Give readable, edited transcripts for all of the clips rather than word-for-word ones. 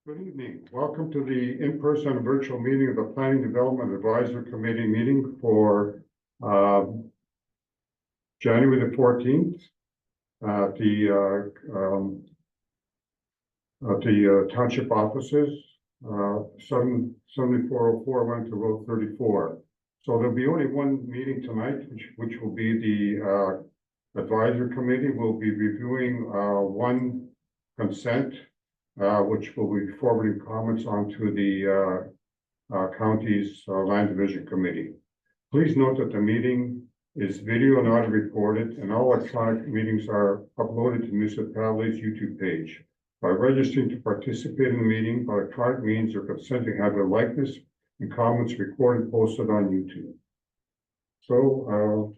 Good evening. Welcome to the in-person and virtual meeting of the Planning Development Advisory Committee meeting for January the 14th at the township offices, 7404 went to Road 34. So there'll be only one meeting tonight, which will be the advisory committee. Will be reviewing one consent, which will be forwarding comments onto the county's land division committee. Please note that the meeting is video and audio recorded, and all electronic meetings are uploaded to municipality's YouTube page. By registering to participate in the meeting by electronic means, you're consenting to have your likeness and comments recorded and posted on YouTube. So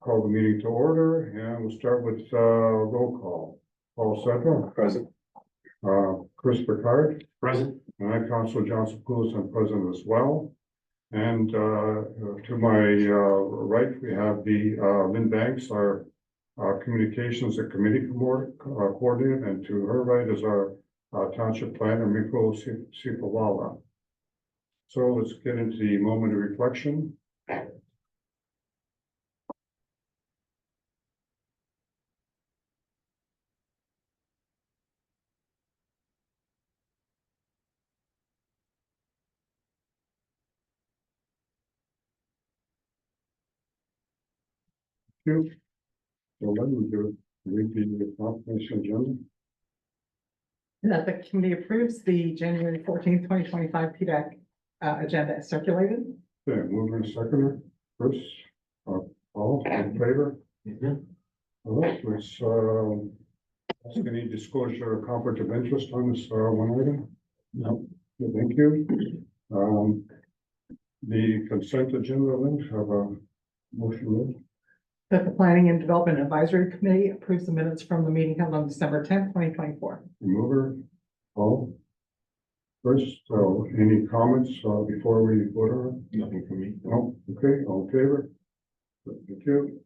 call the meeting to order, and we'll start with roll call. Paul Sedra. Present. Chris Picard. Present. And I, Councilor Johnson Poulos, I'm present as well. And to my right, we have the Lynn Banks, our communications and committee coordinator, and to her right is our township planner, Miko Sipawala. So let's get into the moment of reflection. So let me read the confirmation agenda. That the committee approves the January 14th, 2025 PDAC agenda as circulated. Okay, mover and seconder, Chris, all in favor? All right, let's ask any disclosure or conflict of interest on this one item? No. Okay, thank you. The consent agenda, Lynn, have a motion read. That the Planning and Development Advisory Committee approves the minutes from the meeting held on December 10th, 2024. Mover, Paul. Chris, so any comments before we vote on it? Nothing for me. No, okay, all in favor? Thank you.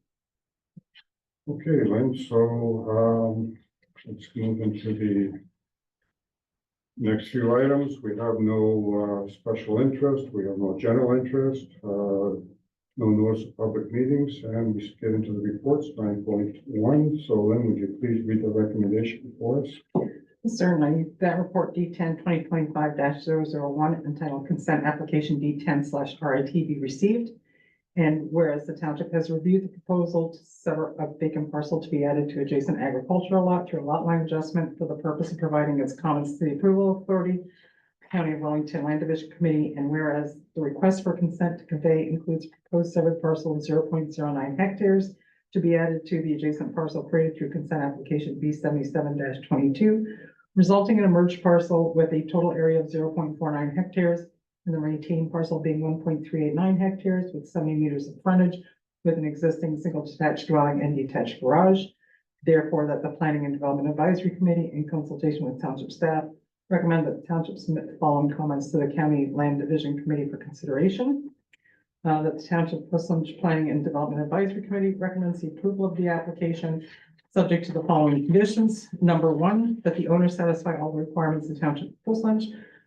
Okay, Lynn, so let's move into the next few items. We have no special interest, we have no general interest, no notice of public meetings, and we get into the reports, 9.1. So Lynn, would you please read the recommendation for us? Certainly, that report D10 2025-001 entitled Consent Application D10/RIT be received. And whereas the township has reviewed the proposal to sever a vacant parcel to be added to adjacent agricultural lot through a lot line adjustment for the purpose of providing its comments to the approval authority, County of Wellington Land Division Committee, and whereas the request for consent to convey includes proposed severed parcel of 0.09 hectares to be added to the adjacent parcel created through consent application B77-22, resulting in a merged parcel with a total area of 0.49 hectares, and the retained parcel being 1.389 hectares with 70 meters of frontage with an existing single detached dwelling and detached garage. Therefore, that the Planning and Development Advisory Committee, in consultation with township staff, recommend that the township submit the following comments to the County Land Division Committee for consideration. That the Township Puslinch Planning and Development Advisory Committee recommends the approval of the application subject to the following conditions. Number one, that the owner satisfy all the requirements of the Township of Puslinch,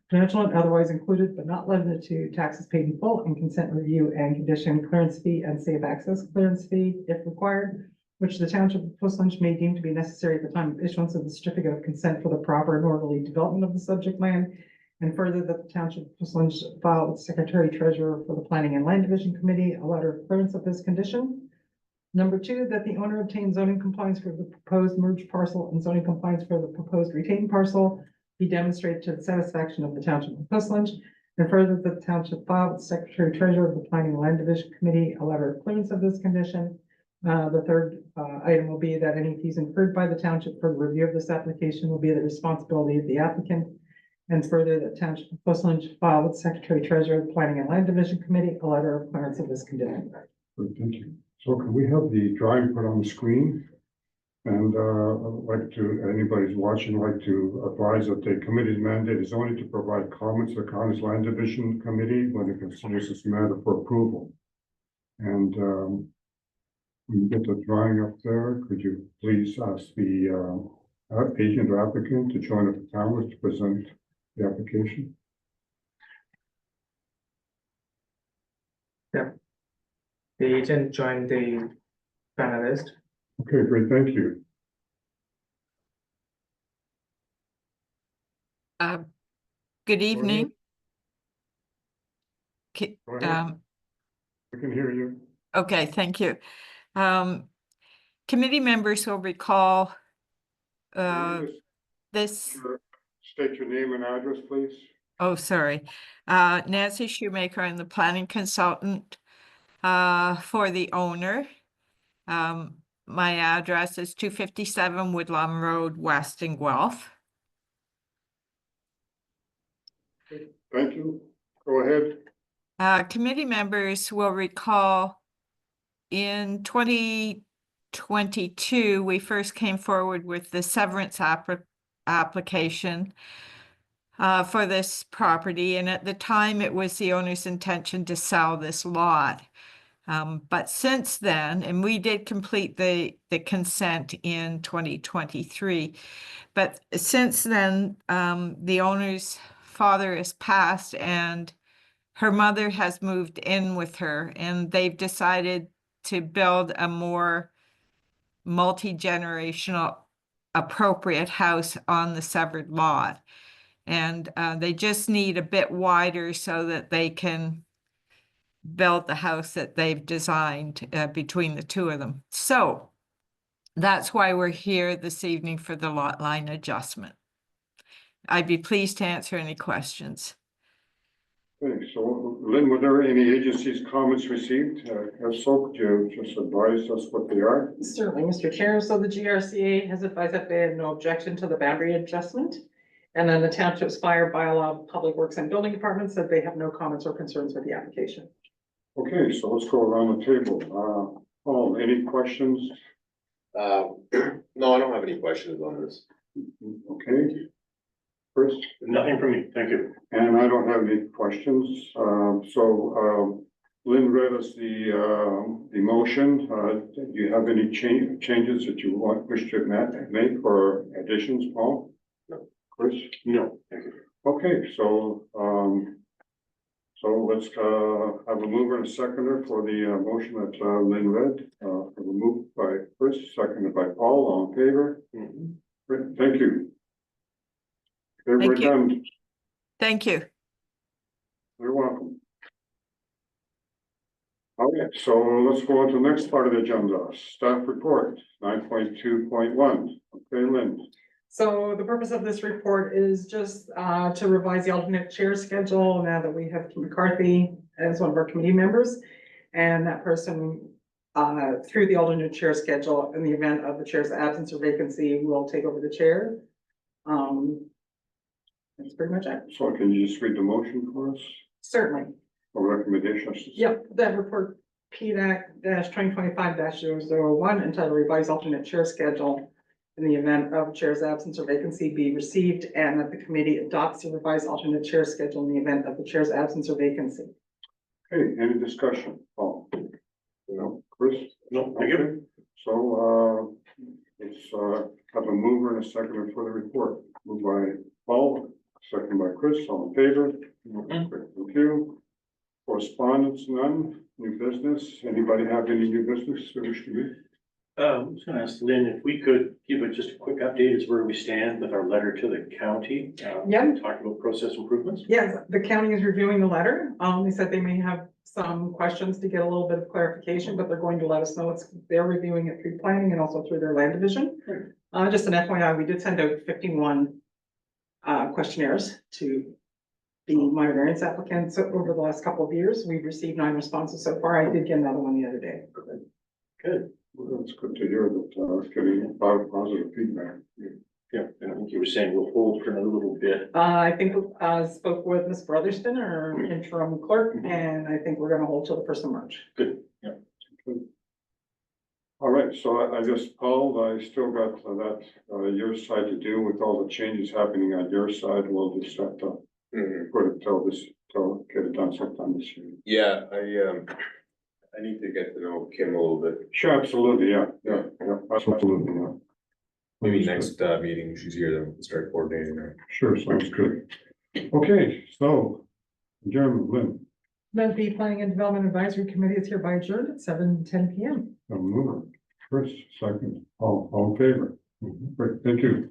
financial and otherwise included but not limited to taxes paid in full and consent review and condition clearance fee and safe access clearance fee if required, which the Township of Puslinch may deem to be necessary at the time of issuance of the certificate of consent for the proper and orderly development of the subject land. And further, that the Township of Puslinch file with Secretary Treasurer for the Planning and Land Division Committee a letter of clearance of this condition. Number two, that the owner obtain zoning compliance for the proposed merged parcel and zoning compliance for the proposed retained parcel be demonstrated to the satisfaction of the Township of Puslinch. And further, that the Township file with Secretary Treasurer of the Planning and Land Division Committee a letter of clearance of this condition. The third item will be that any fees incurred by the township for the review of this application will be the responsibility of the applicant. And further, that Township of Puslinch file with Secretary Treasurer of the Planning and Land Division Committee a letter of clearance of this condition. Good, thank you. So can we have the drawing put on the screen? And I'd like to, anybody who's watching, like to advise that the committee's mandate is only to provide comments to the county's land division committee when it considers this matter for approval. And when you get the drawing up there, could you please ask the agent or applicant to join the panelists to present the application. The agent joined the panelist. Okay, great, thank you. Good evening. Ki- Go ahead. We can hear you. Okay, thank you. Committee members will recall Can you just this, State your name and address, please. oh, sorry. Nancy Shoemaker, I'm the planning consultant for the owner. My address is 257 Woodlawn Road, West in Guelph. Thank you. Go ahead. Committee members will recall in 2022, we first came forward with the severance application for this property. And at the time, it was the owner's intention to sell this lot. But since then, and we did complete the consent in 2023, but since then, the owner's father has passed and her mother has moved in with her, and they've decided to build a more multi-generational appropriate house on the severed lot. And they just need a bit wider so that they can build the house that they've designed between the two of them. So that's why we're here this evening for the lot line adjustment. I'd be pleased to answer any questions. Okay, so Lynn, were there any agencies' comments received? If so, could you just advise us what they are? Certainly, Mr. Chair. So the GRCA has advised that they had no objection to the boundary adjustment. And then the township's fire bylaw, public works and building department said they have no comments or concerns with the application. Okay, so let's go around the table. Paul, any questions? No, I don't have any questions on this. Okay. Chris? Nothing for me, thank you. And I don't have any questions. Lynn read us the motion. Do you have any changes that you wish to make or additions, Paul? No. Chris? No, thank you. Okay, so let's have a mover and a seconder for the motion that Lynn read. Moved by Chris, seconded by Paul. All in favor? Great, thank you. Okay, we're Thank you. done. Thank you. You're welcome. Okay, so let's go on to the next part of the agenda, staff report, 9.2.1. Okay, Lynn. So the purpose of this report is just to revise the alternate chair schedule now that we have Kim McCarthy as one of our committee members. And that person, through the alternate chair schedule, in the event of the chair's absence or vacancy, will take over the chair. That's pretty much it. So can you just read the motion for us, Certainly. or recommendation? Yep, that report PDAC-2025-001 entitled Revised Alternate Chair Schedule in the event of chair's absence or vacancy be received, and that the committee adopts the revised alternate chair schedule in the event of the chair's absence or vacancy. Okay, any discussion? Paul? No, Chris? No, thank you. Okay, so let's have a mover and a seconder for the report. Moved by Paul, second by Chris, all in favor? Great, thank you. Correspondence, none. New business, anybody have any new business they wish to do? I was gonna ask Lynn if we could give it just a quick update as where we stand with our letter to the county. Yeah. Talking about process improvements. Yes, the county is reviewing the letter. They said they may have some questions to get a little bit of clarification, but they're going to let us know. They're reviewing it through planning and also through their land division. Just an FYI, we did send out 51 questionnaires to the minor variance applicants over the last couple of years. We've received 9 responses so far. I did get another one the other day. Good. Well, that's good to hear that getting a lot of positive feedback. Yeah, and I think you were saying we'll hold for another little bit. I think spoke with Ms. Brotherston, our interim clerk, and I think we're gonna hold till the 1st of March. Good, yeah. All right, so I guess, Paul, I still got that your side to do with all the changes happening on your side. We'll just have to put it till get it done sometime this year. Yeah, I need to get to know Kim a little bit. Sure, absolutely, yeah, absolutely, yeah. Maybe next meeting, she's here, then we can start coordinating her. Sure, sounds good. Okay, so, Chairman Lynn, The Planning and Development Advisory Committee is hereby adjourned at 7:10 PM. a mover, Chris, second, all in favor? Great, thank you.